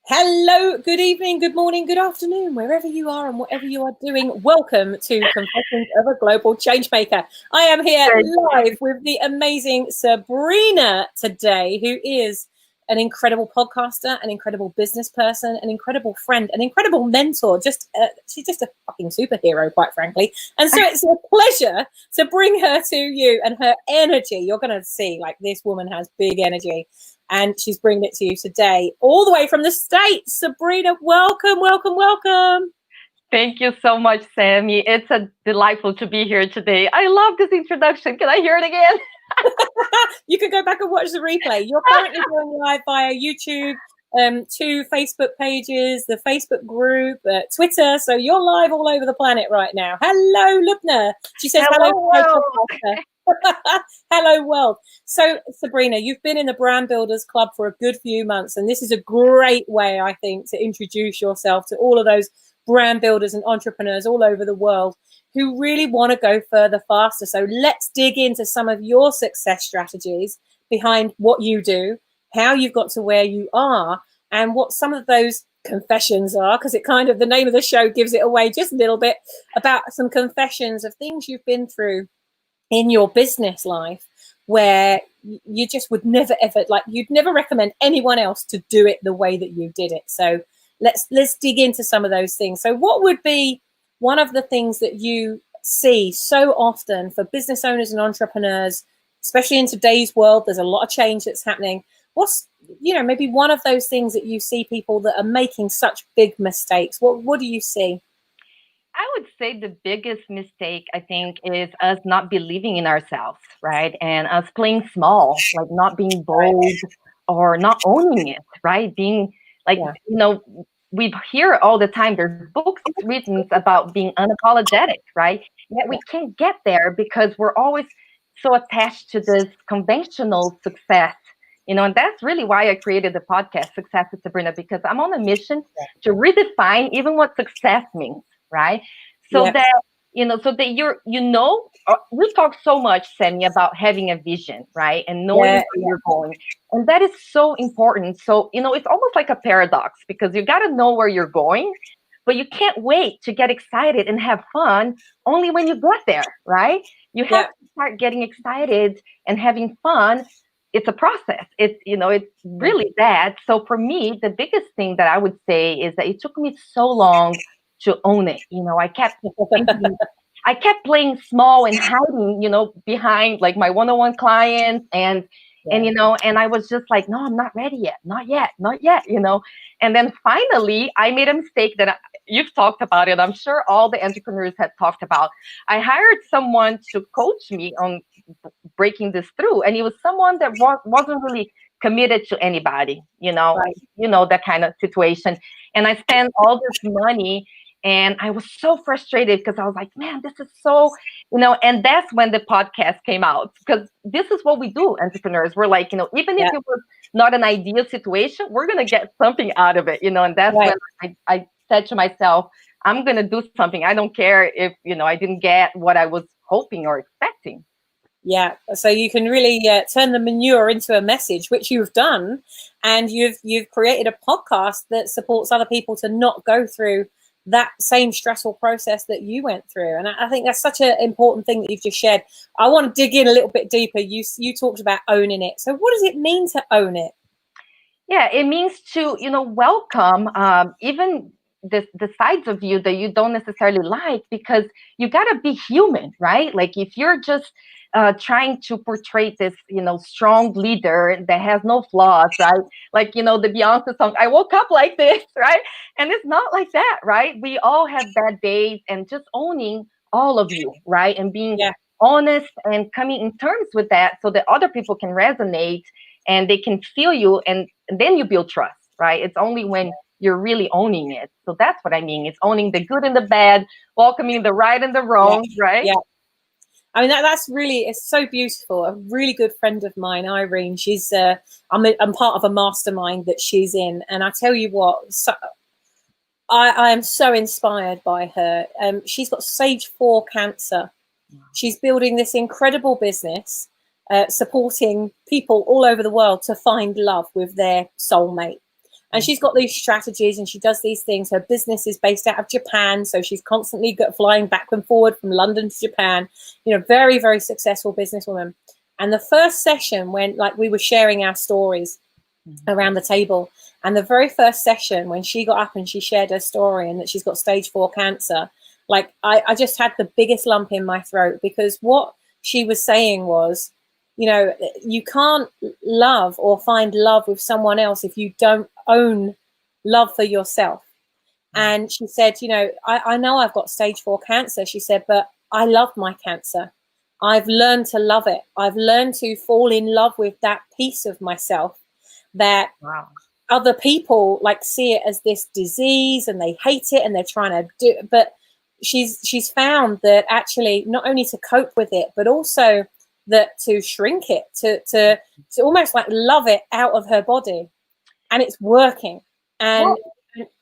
Hello, good evening, good morning, good afternoon, wherever you are and whatever you are doing. Welcome to Confessions of a Global Changemaker. I am here live with the amazing Sabrina today, who is an incredible podcaster, an incredible business person, an incredible friend, an incredible mentor. She's just a fucking superhero, quite frankly. And so it's a pleasure to bring her to you, and her energy. You're going to see, like, this woman has big energy. And she's bringing it to you today, all the way from the States. Sabrina, welcome, welcome, welcome. Thank you so much, Sammy. It's delightful to be here today. I love this introduction. Can I hear it again? You can go back and watch the replay. You're currently going live via YouTube, 2 Facebook pages, the Facebook group, Twitter. So you're live all over the planet right now. Hello, Lubna. She says hello. Hello, world. So, Sabrina, you've been in the Brand Builders Club for a good few months, and this is a great way, I think, to introduce yourself to all of those brand builders and entrepreneurs all over the world who really want to go further faster. So let's dig into some of your success strategies behind what you do, how you've got to where you are, and what some of those confessions are, because it kind of, the name of the show gives it away just a little bit, about some confessions of things you've been through in your business life where you just would never ever, like, you'd never recommend anyone else to do it the way that you did it. So let's dig into some of those things. So what would be one of the things that you see so often for business owners and entrepreneurs, especially in today's world? There's a lot of change that's happening. What's, maybe one of those things that you see people that are making such big mistakes? What do you see? I would say the biggest mistake, I think, is us not believing in ourselves, right? And us playing small, like not being bold or not owning it, right? Being like, we hear all the time, there's books written about being unapologetic, right? Yet we can't get there because we're always so attached to this conventional success, and that's really why I created the podcast, Success with Sabrina, because I'm on a mission to redefine even what success means. Right. So that, so that we talk so much, Sammy, about having a vision, right? And knowing where you're going. And that is so important. So, it's almost like a paradox because you got to know where you're going, but you can't wait to get excited and have fun only when you get there, right? You have to start getting excited and having fun. It's a process. It's really that. So for me, the biggest thing that I would say is that it took me so long to own it. I kept playing small and hiding, behind like my one-on-one clients and I was just like, no, I'm not ready yet. Not yet. And then finally I made a mistake that you've talked about it. I'm sure all the entrepreneurs have talked about. I hired someone to coach me on breaking this through. And it was someone that wasn't really committed to anybody, that kind of situation. And I spent all this money. And I was so frustrated because I was like, man, this is so, and that's when the podcast came out, because this is what we do, entrepreneurs. We're like, even if it was not an ideal situation, we're going to get something out of it, and that's when I said to myself, I'm going to do something. I don't care if, I didn't get what I was hoping or expecting. Yeah, so you can really turn the manure into a message, which you've done, and you've created a podcast that supports other people to not go through that same stressful process that you went through. And I think that's such an important thing that you've just shared. I want to dig in a little bit deeper. You talked about owning it. So what does it mean to own it? Yeah, it means to, welcome even the sides of you that you don't necessarily like, because you got to be human, right? Like if you're just trying to portray this, strong leader that has no flaws, right? Like, the Beyonce song, I woke up like this, right? And it's not like that, right? We all have bad days, and just owning all of you, right? And being honest and coming in terms with that so that other people can resonate and they can feel you, and then you build trust, right? It's only when you're really owning it. So that's what I mean. It's owning the good and the bad, welcoming the right and the wrong, right? Yeah. I mean, that's really, it's so beautiful. A really good friend of mine, Irene, she's, I'm part of a mastermind that she's in. And I tell you what, I am so inspired by her. She's got stage 4 cancer. She's building this incredible business, supporting people all over the world to find love with their soulmate. And she's got these strategies and she does these things. Her business is based out of Japan. So she's constantly flying back and forward from London to Japan, you know, very, very successful businesswoman. And the first session when like we were sharing our stories around the table, and the very first session when she got up and she shared her story and that she's got stage 4 cancer, like I just had the biggest lump in my throat, because what she was saying was, you know, you can't love or find love with someone else if you don't own love for yourself. And she said, you know, I know I've got stage 4 cancer, she said, but I love my cancer. I've learned to love it. I've learned to fall in love with that piece of myself that other people like see it as this disease and they hate it and they're trying to do it. But she's found that actually not only to cope with it, but also that to shrink it, to almost like love it out of her body, and it's working. And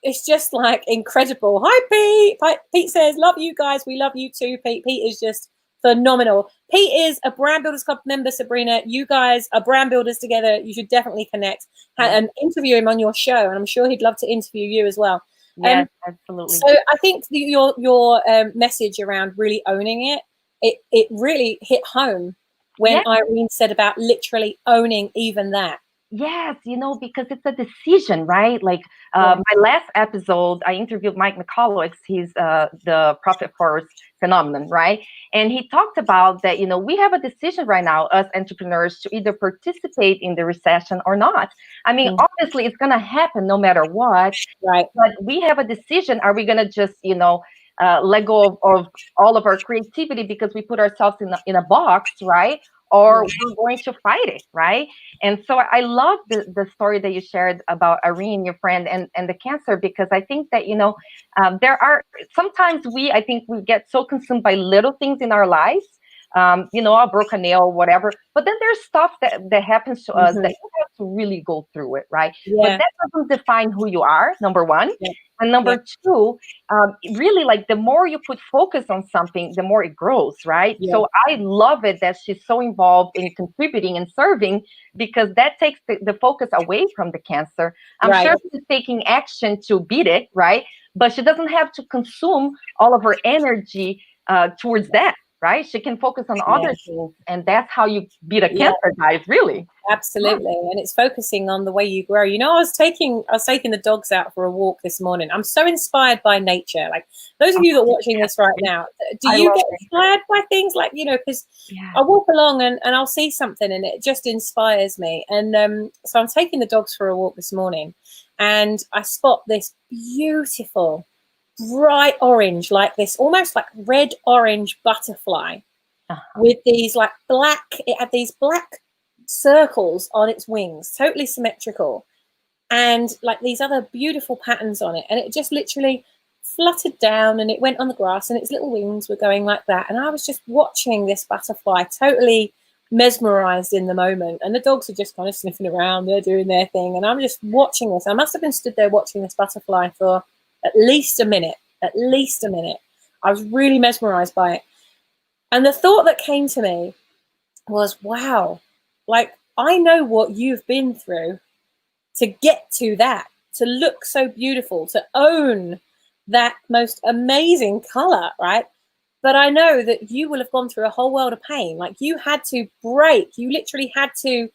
it's just like incredible. Hi, Pete. Pete says, love you guys. We love you too, Pete. Pete is just phenomenal. Pete is a Brand Builders Club member, Sabrina. You guys are brand builders together. You should definitely connect and interview him on your show. And I'm sure he'd love to interview you as well. Yes, absolutely. So I think your message around really owning it really hit home when Irene said about literally owning even that. Yes, you know, because it's a decision, right? Like my last episode, I interviewed Mike McCullough. He's the Profit First phenomenon, right? And he talked about that, you know, we have a decision right now, us entrepreneurs, to either participate in the recession or not. I mean, obviously, it's going to happen no matter what. Right. But we have a decision. Are we going to just, you know, let go of all of our creativity because we put ourselves in a box, right? Or we're going to fight it, right? And so I love the story that you shared about Irene, your friend, and the cancer, because I think that, you know, there are sometimes I think we get so consumed by little things in our lives, you know, a broken nail, whatever. But then there's stuff that happens to us that you have to really go through it, right? But that doesn't define who you are, number one. And number two, really, like the more you put focus on something, the more it grows, right? So I love it that she's so involved in contributing and serving, because that takes the focus away from the cancer. I'm sure she's taking action to beat it, right? But she doesn't have to consume all of her energy towards that, right? She can focus on other things, and that's how you beat a cancer, guys, really. Absolutely. And it's focusing on the way you grow. You know, I was taking the dogs out for a walk this morning. I'm so inspired by nature. Like those of you that are watching this right now, do you get inspired by things like, you know, because I walk along and I'll see something and it just inspires me. And so I'm taking the dogs for a walk this morning and I spot this beautiful bright orange, like this almost like red orange butterfly with these like it had these black circles on its wings, totally symmetrical, and like these other beautiful patterns on it, and it just literally fluttered down and it went on the grass and its little wings were going like that, and I was just watching this butterfly, totally mesmerized in the moment, and the dogs are just kind of sniffing around, they're doing their thing, and I'm just watching this. I must have been stood there watching this butterfly for at least a minute. I was really mesmerized by it, and the thought that came to me was, wow, like, I know what you've been through to get to that, to look so beautiful, to own that most amazing color, right? But I know that you will have gone through a whole world of pain. Like you literally had to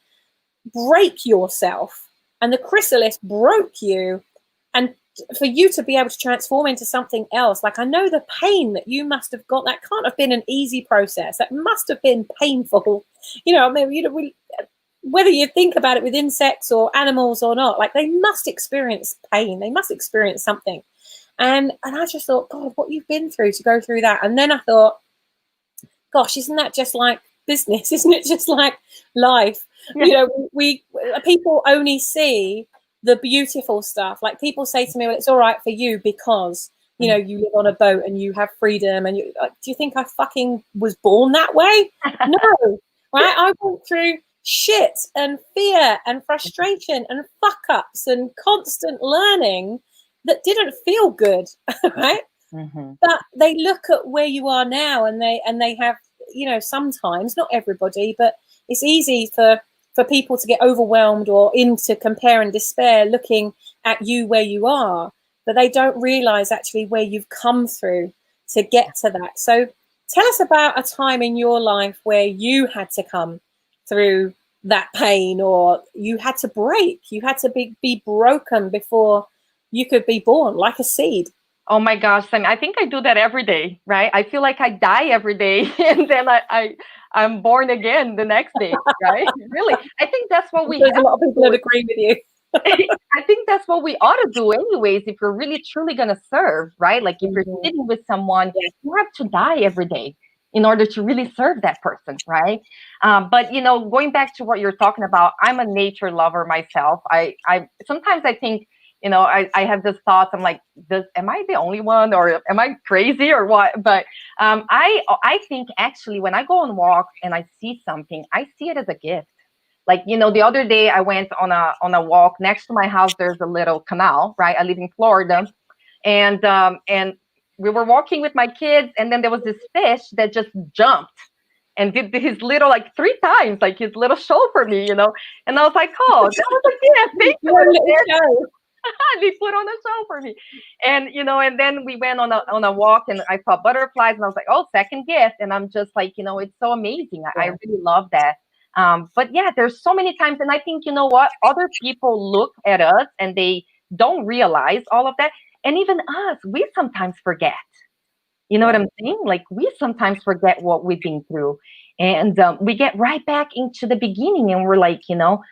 break yourself, and the chrysalis broke you, and for you to be able to transform into something else. Like I know the pain that you must have got, that can't have been an easy process. That must have been painful. You know, I mean, you know, whether you think about it with insects or animals or not, like they must experience pain. They must experience something. And I just thought, God, what you've been through to go through that. And then I thought, gosh, isn't that just like business? Isn't it just like life? You know, people only see the beautiful stuff. Like people say to me, well, it's all right for you because, you know, you live on a boat and you have freedom. And you, like, do you think I fucking was born that way? No, right? I went through shit and fear and frustration and fuck ups and constant learning that didn't feel good, right? But they look at where you are now and they have, you know, sometimes, not everybody, but it's easy for for people to get overwhelmed or into compare and despair looking at you where you are, but they don't realize actually where you've come through to get to that. So tell us about a time in your life where you had to come through that pain, or you had to break, you had to be broken before you could be born, like a seed. Oh my gosh, I think I do that every day, right? I feel like I die every day and then I'm born again the next day, right? Really, I think that's what we There's a have lot of to people do. that agree with you. I think that's what we ought to do anyways, if you're really truly going to serve, right? Like if you're sitting with someone, you have to die every day in order to really serve that person, right? But, you know, going back to what you're talking about, I'm a nature lover myself. I sometimes I think, you know, I have this thoughts. I'm like, am I the only one, or am I crazy or what? But I think actually when I go on walks and I see something, I see it as a gift. Like, you know, the other day I went on a walk next to my house. There's a little canal, right? I live in Florida, and we were walking with my kids, and then there was this fish that just jumped and did his little, like 3 times, like his little show for me, you know. And I was like, oh, that was a gift. Thank you, little fish. They put on a show for me, and you know, and then we went on a walk, and I saw butterflies, and I was like, oh, second gift. And I'm just like, you know, it's so amazing. I really love that. But yeah, there's so many times, and I think, you know what, other people look at us and they don't realize all of that, and even us, we sometimes forget. You know what I'm saying? Like we sometimes forget what we've been through, and we get right back into the beginning, and we're like, you know,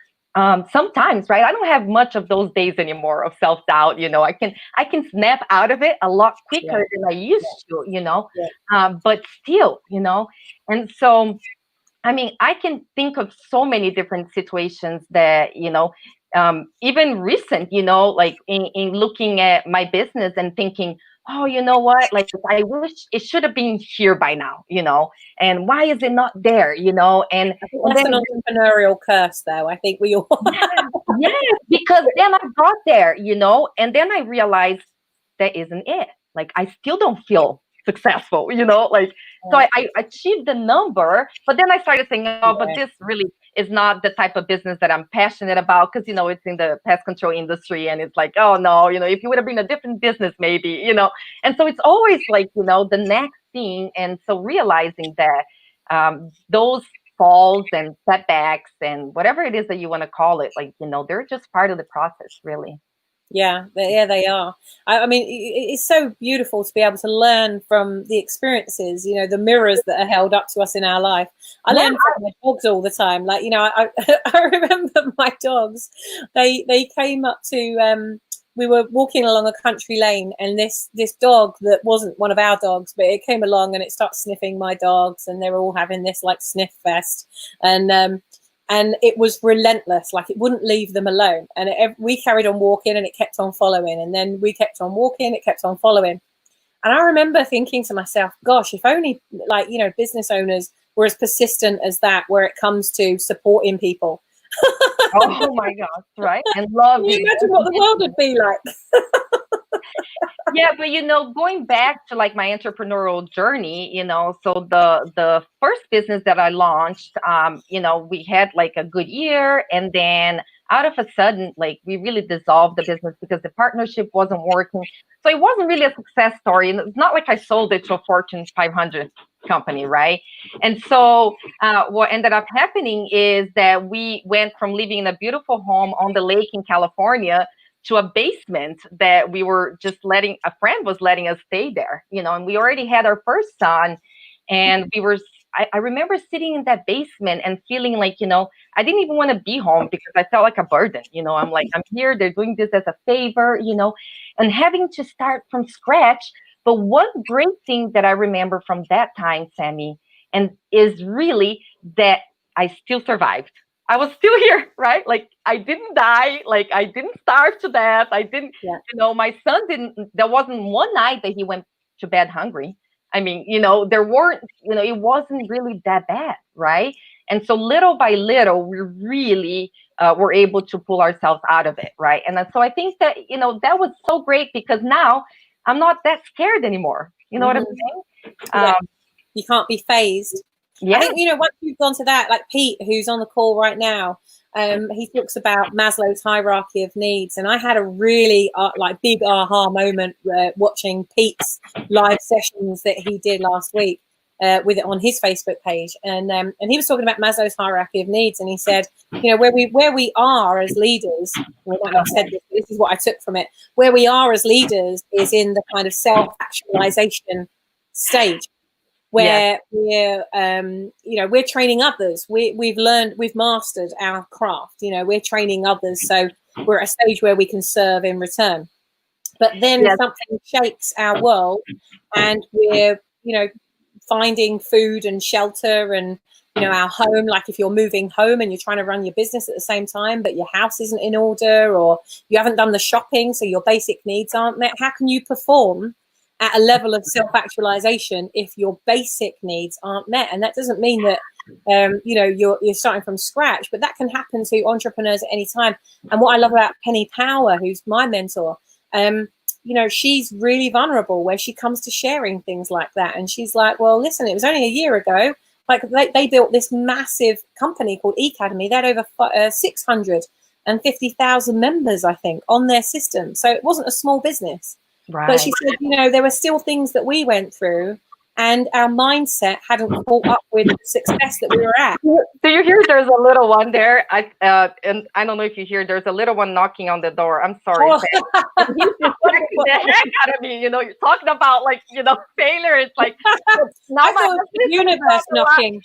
sometimes, right? I don't have much of those days anymore of self doubt. You know, I can snap out of it a lot quicker than I used to. You know, but still, you know, and so I mean, I can think of so many different situations that, you know, even recent, you know, like in looking at my business and thinking, oh, you know what, like I wish it should have been here by now, you know, and why is it not there, you know? And I think and that's then an entrepreneurial curse, though. I think we all. yes, because then I got there, you know, and then I realized that isn't it. Like I still don't feel successful, you know, like so I achieved the number, but then I started saying, oh, but this really is not the type of business that I'm passionate about, because you know it's in the pest control industry, and it's like, oh no, you know, if you would have been a different business, maybe, you know, and so it's always like, you know, the next thing, and so realizing that those falls and setbacks and whatever it is that you want to call it, like, you know, they're just part of the process, really. Yeah, they are. I mean, it's so beautiful to be able to learn from the experiences, you know, the mirrors that are held up to us in our life. I learn from my dogs all the time. Like, you know, I remember my dogs, they came up to, we were walking along a country lane, and this dog that wasn't one of our dogs, but it came along and it started sniffing my dogs, and they were all having this like sniff fest. And it was relentless, like it wouldn't leave them alone. And we carried on walking, and it kept on following. And then we kept on walking, it kept on following. And I remember thinking to myself, gosh, if only, like, you know, business owners were as persistent as that, where it comes to supporting people. Oh my gosh, right? And love. Can you imagine what the world would be like? Yeah, but you know, going back to like my entrepreneurial journey, you know, so the first business that I launched, you know, we had like a good year, and then out of a sudden, like we really dissolved the business because the partnership wasn't working. So it wasn't really a success story, and it's not like I sold it to a Fortune 500 company, right? And so what ended up happening is that we went from living in a beautiful home on the lake in California to a basement that we were just letting, a friend was letting us stay there, you know, and we already had our first son, and I remember sitting in that basement and feeling like, you know, I didn't even want to be home because I felt like a burden, you know. I'm like, I'm here, they're doing this as a favor, you know, and having to start from scratch. But one great thing that I remember from that time, Sammy, and is really that I still survived. I was still here, right? Like I didn't die, like I didn't starve to death. I didn't, you know, my son didn't, there wasn't one night that he went to bed hungry. I mean, you know, there weren't, you know, it wasn't really that bad, right? And so little by little, we really were able to pull ourselves out of it, right? And so I think that, you know, that was so great because now I'm not that scared anymore. You know what I'm saying? You can't be phased. Yeah. I think, once you've gone to that, like Pete, who's on the call right now, he talks about Maslow's hierarchy of needs. And I had a really big aha moment watching Pete's live sessions that he did last week with it on his Facebook page. And he was talking about Maslow's hierarchy of needs. And he said, where we are as leaders, I might not have said this, but this is what I took from it. Where we are as leaders is in the kind of self-actualization stage, where we're training others. We've mastered our craft. We're training others, so we're at a stage where we can serve in return. But then something shakes our world, and we're finding food and shelter and our home. Like if you're moving home and you're trying to run your business at the same time, but your house isn't in order, or you haven't done the shopping, so your basic needs aren't met. How can you perform at a level of self-actualization if your basic needs aren't met? And that doesn't mean that you're starting from scratch, but that can happen to entrepreneurs at any time. And what I love about Penny Power, who's my mentor, she's really vulnerable where she comes to sharing things like that. And she's like, well, listen, it was only a year ago. Like they built this massive company called Academy. They had over 650,000 members, I think, on their system. So it wasn't a small business. Right. But she said, there were still things that we went through, and our mindset hadn't caught up with the success that we were at. Do you hear there's a little one there? And I don't know if you hear, there's a little one knocking on the door. I'm sorry. Oh. He's distracting the heck out of me. You're talking about failure. It's like, not my universe knocking.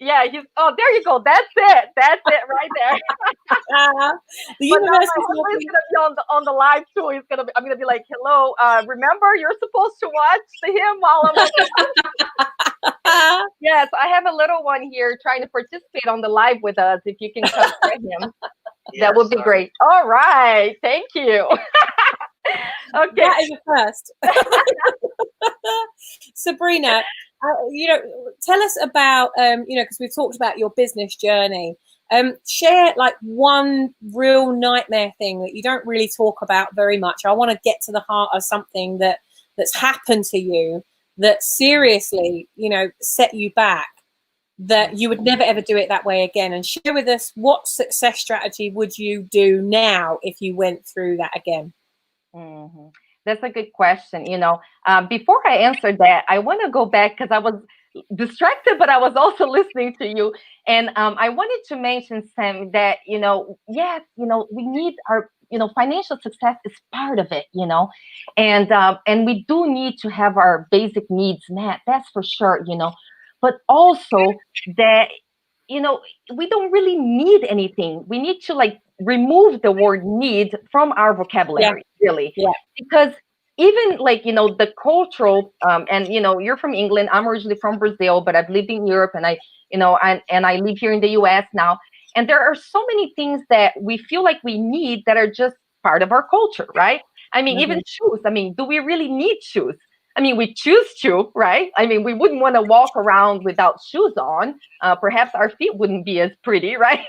Yeah, there you go. That's it right there. The universe is gonna be on the live too. I'm gonna be like, hello, remember you're supposed to watch him while I'm Yes, I have a little one here trying to participate on the live with us. If you can come to him, that would be great. All right, thank you. Okay, that is a first. Sabrina, tell us about because we've talked about your business journey. Share like one real nightmare thing that you don't really talk about very much. I want to get to the heart of something that's happened to you that seriously set you back, that you would never ever do it that way again. And share with us, what success strategy would you do now if you went through that again? Mm-hmm. That's a good question. Before I answer that, I want to go back because I was distracted, but I was also listening to you. And I wanted to mention, Sam, that, yes, we need our, financial success is part of it, and we do need to have our basic needs met. That's for sure, but also that, we don't really need anything. We need to remove the word need from our vocabulary, really, because even the cultural and you're from England, I'm originally from Brazil, but I've lived in Europe, and I live here in the US now, and there are so many things that we feel like we need that are just part of our culture, right? I mean, even shoes. I mean, do we really need shoes? I mean, we choose to, right? I mean, we wouldn't want to walk around without shoes on. Perhaps our feet wouldn't be as pretty, right?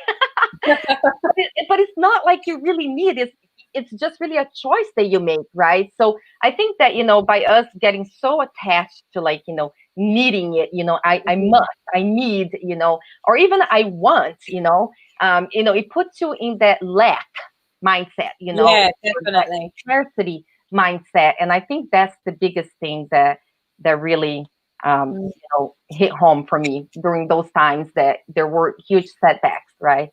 but it's not like you really need it. It's just really a choice that you make, right? So I think that, by us getting so attached to needing it, I must, I need, or even I want, it puts you in that lack mindset, Yeah, definitely. Scarcity mindset. And I think that's the biggest thing that really hit home for me during those times that there were huge setbacks, right?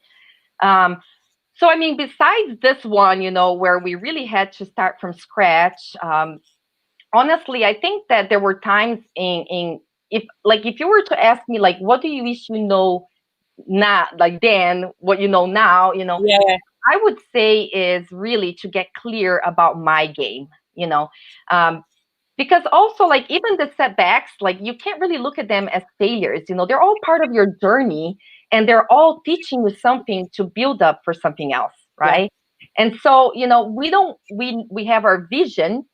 So I mean, besides this one, where we really had to start from scratch, honestly, I think that there were times if you were to ask me what do you wish you know now, then what you know now, I would say is really to get clear about my game, because also even the setbacks, you can't really look at them as failures. They're all part of your journey, and they're all teaching you something to build up for something else, right? Yeah. And so we have our vision,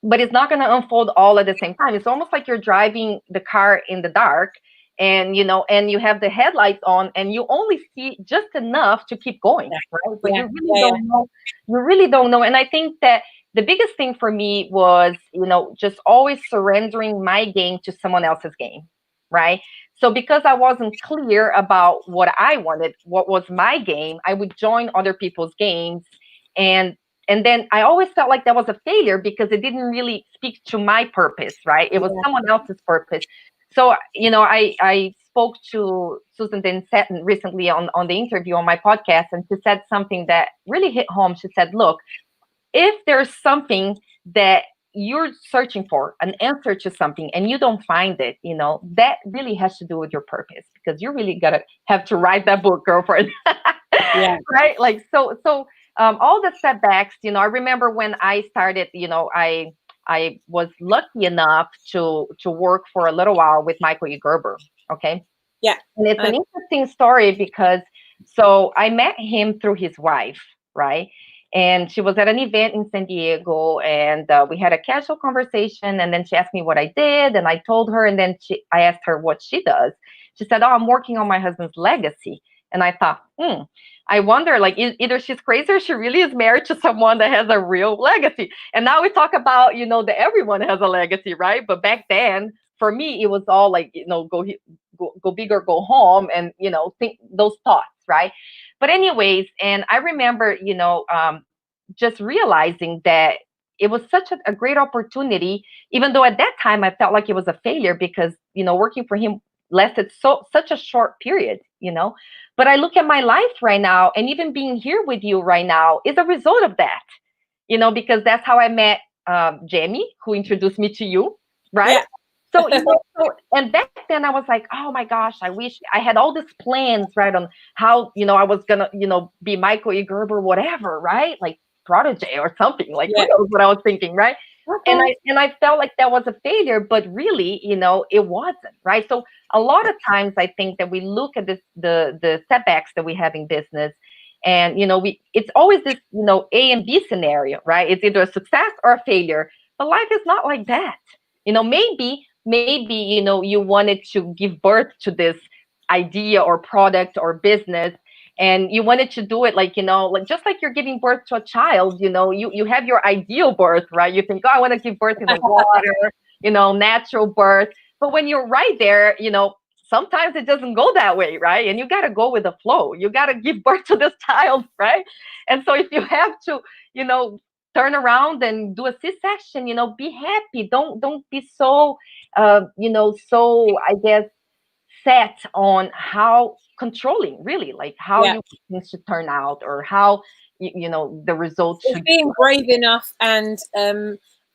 but it's not going to unfold all at the same time. It's almost like you're driving the car in the dark, and and you have the headlights on, and you only see just enough to keep going, right? But you really don't know. You really don't know. And I think that the biggest thing for me was, just always surrendering my game to someone else's game. right? So because I wasn't clear about what I wanted, what was my game, I would join other people's games. And and then I always felt like that was a failure because it didn't really speak to my purpose, right? It was Yeah. someone else's purpose. So, I spoke to Susan Densetton recently on the interview on my podcast, and she said something that really hit home. She said, look, if there's something that you're searching for, an answer to something, and you don't find it, that really has to do with your purpose, because you really gotta have to write that book, girlfriend. Yeah. Right? Like, all the setbacks, I remember when I started, I was lucky enough to work for a little while with Michael E. Gerber. Okay. Yeah. And it's an interesting story because so I met him through his wife, right? And she was at an event in San Diego, and we had a casual conversation. And then she asked me what I did, and I told her. And then I asked her what she does. She said, "Oh, I'm working on my husband's legacy." And I thought, I wonder, like, either she's crazy or she really is married to someone that has a real legacy. And now we talk about, that everyone has a legacy, right? But back then, for me, it was all like, go big or go home, and think those thoughts, right? But anyways, and I remember, just realizing that it was such a great opportunity, even though at that time I felt like it was a failure because working for him lasted such a short period. But I look at my life right now, and even being here with you right now is a result of that. Because that's how I met Jamie, who introduced me to you, right? Yeah. So, and back then I was like, oh my gosh, I wish I had all these plans, right, on how, I was gonna, be Michael E. Gerber, whatever, right? Like protege or something, like who knows what I was thinking, right? Okay. And I felt like that was a failure, but really, it wasn't, right? So a lot of times I think that we look at the setbacks that we have in business, and it's always this, A and B scenario, right? It's either a success or a failure, but life is not like that. Maybe you wanted to give birth to this idea or product or business, and you wanted to do it like like just like you're giving birth to a child. You have your ideal birth, right? You think, oh, I want to give birth in the water, natural birth. But when you're right there, sometimes it doesn't go that way, right? And you got to go with the flow. You got to give birth to this child, right? And so if you have to, turn around and do a C-section, be happy. Don't be so, so, I guess, set on how controlling, really, like how Yeah. you things should turn out, or how the results It's should being brave enough and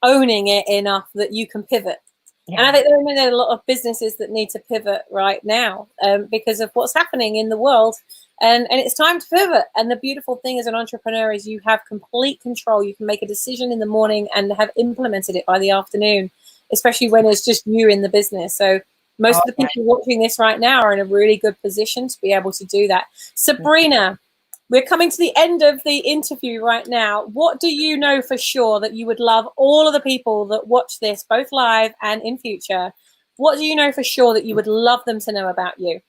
owning it enough that you can pivot. And I think there are a lot of businesses that need to pivot right now because of what's happening in the world. And it's time to pivot. And the beautiful thing as an entrepreneur is you have complete control. You can make a decision in the morning and have implemented it by the afternoon, especially when it's just you in the business. So most of the people watching this right now are in a really good position to be able to do that. Sabrina, we're coming to the end of the interview right now. What do you know for sure that you would love all of the people that watch this, both live and in future? What do you know for sure that you would love them to know about you?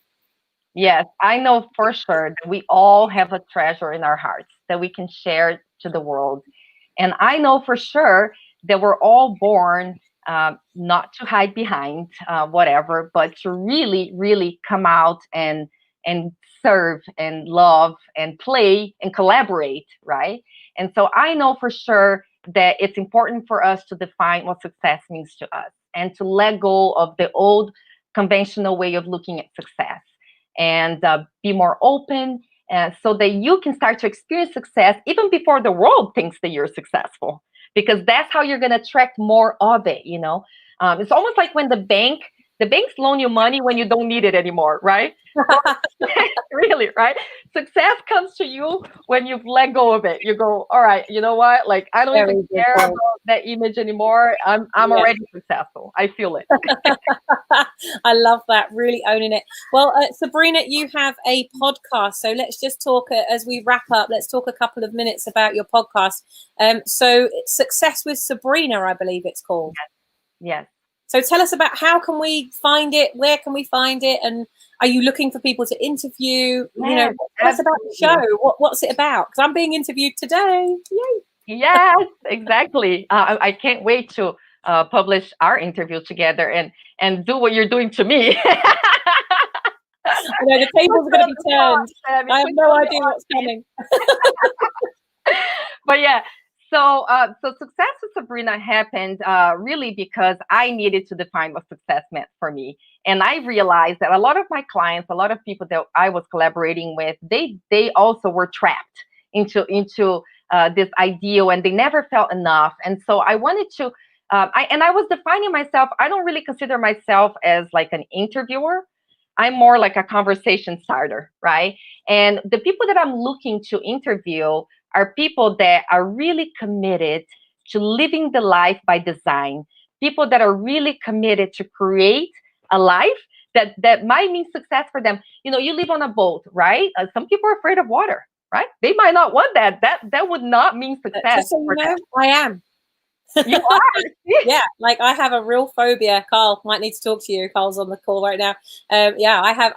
Yes, I know for sure that we all have a treasure in our hearts that we can share to the world. And I know for sure that we're all born not to hide behind whatever, but to really, really come out and serve and love and play and collaborate, right? And so I know for sure that it's important for us to define what success means to us and to let go of the old conventional way of looking at success, and be more open, so that you can start to experience success even before the world thinks that you're successful, because that's how you're going to attract more of it. It's almost like when the banks loan you money when you don't need it anymore, right? Really, right? Success comes to you when you've let go of it. You go, all right, you know what? Like, I don't even care about that image anymore. I'm already successful. I feel it. I love that. Really owning it. Well, Sabrina, you have a podcast. So let's just talk as we wrap up. Let's talk a couple of minutes about your podcast. So Success with Sabrina, I believe it's called. Yes. So tell us about how can we find it? Where can we find it? And are you looking for people to interview? Yes, tell us about the show. What's it about? Because I'm being interviewed today. Yay. Yes, exactly. I can't wait to publish our interview together and do what you're doing to me. I know the tables are going to be turned. I have no idea what's coming. But yeah, so success with Sabrina happened really because I needed to define what success meant for me, and I realized that a lot of my clients, a lot of people that I was collaborating with, they also were trapped into this ideal, and they never felt enough. And so I wanted to, I was defining myself. I don't really consider myself as like an interviewer. I'm more like a conversation starter, right? And the people that I'm looking to interview are people that are really committed to living the life by design, people that are really committed to create a life that might mean success for them. You know, you live on a boat, right? Some people are afraid of water, right? They might not want that. That would not mean success. Just so you know, I am. You are. Yeah, like I have a real phobia. Carl might need to talk to you. Carl's on the call right now. Yeah, I have.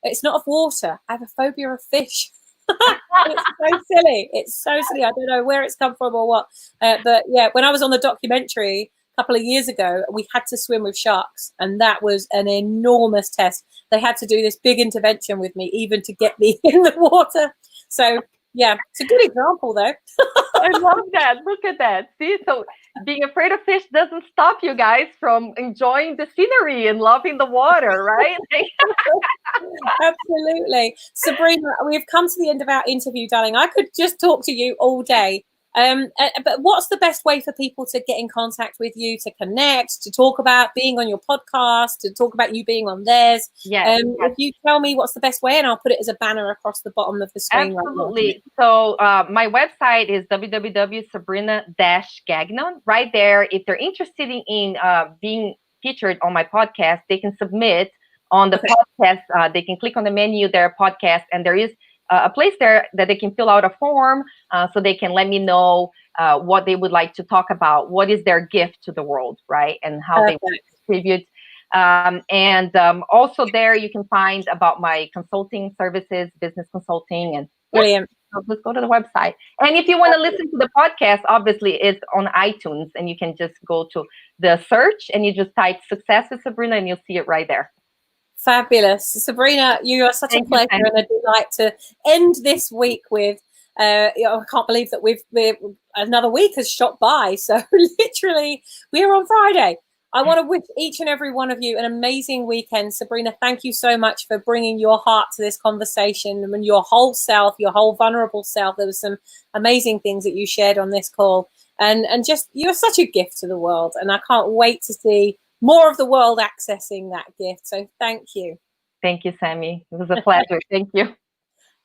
It's not of water. I have a phobia of fish. It's so silly. It's so silly. I don't know where it's come from or what. But yeah, when I was on the documentary a couple of years ago, we had to swim with sharks, and that was an enormous test. They had to do this big intervention with me, even to get me in the water. So yeah, it's a good example, though. I love that. Look at that. See, so being afraid of fish doesn't stop you guys from enjoying the scenery and loving the water, right? Absolutely. Sabrina, we've come to the end of our interview, darling. I could just talk to you all day. But what's the best way for people to get in contact with you, to connect, to talk about being on your podcast, to talk about you being on theirs? Yes. If you tell me what's the best way, and I'll put it as a banner across the bottom of the screen. Absolutely. Right, so my website is www.sabrina-gagnon. Right there, if they're interested in being featured on my podcast, they can submit on the podcast. They can click on the menu there, podcast, and there is a place there that they can fill out a form, so they can let me know what they would like to talk about, what is their gift to the world, right, and how they want to contribute. Also there you can find about my consulting services, business consulting, and brilliant. So just go to the website. And if you want to listen to the podcast, obviously it's on iTunes, and you can just go to the search and you just type Success with Sabrina and you'll see it right there. Fabulous. Sabrina, you are such a pleasure and a delight to end this week with. I can't believe that we've another week has shot by. So literally we're on Friday. I want to wish each and every one of you an amazing weekend. Sabrina, thank you so much for bringing your heart to this conversation and your whole self, your whole vulnerable self. There were some amazing things that you shared on this call, and just you're such a gift to the world, and I can't wait to see more of the world accessing that gift. So thank you. Thank you, Sammy. It was a pleasure. Thank you.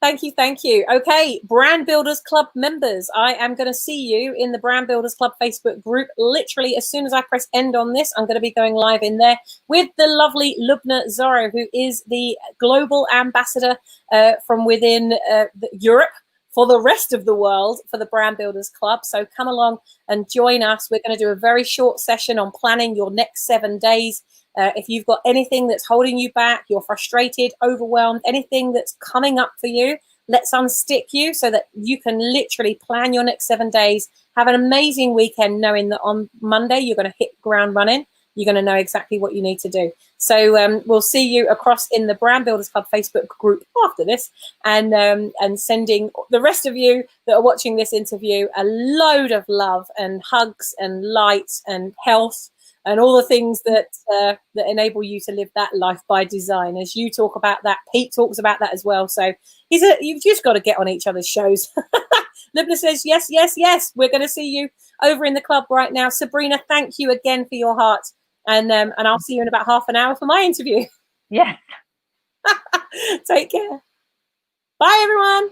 Thank you. Thank you. Okay, Brand Builders Club members, I am going to see you in the Brand Builders Club Facebook group. Literally, as soon as I press end on this, I'm going to be going live in there with the lovely Lubna Zorro, who is the global ambassador from within Europe for the rest of the world for the Brand Builders Club. So come along and join us. We're going to do a very short session on planning your next 7 days. If you've got anything that's holding you back, you're frustrated, overwhelmed, anything that's coming up for you, let's unstick you so that you can literally plan your next 7 days. Have an amazing weekend, knowing that on Monday you're going to hit ground running. You're going to know exactly what you need to do. So we'll see you across in the Brand Builders Club Facebook group after this, and sending the rest of you that are watching this interview a load of love and hugs and light and health and all the things that that enable you to live that life by design. As you talk about that, Pete talks about that as well. So you've just got to get on each other's shows. Libna says, yes, yes, yes. We're going to see you over in the club right now. Sabrina, thank you again for your heart. And I'll see you in about half an hour for my interview. Yes. Take care. Bye, everyone.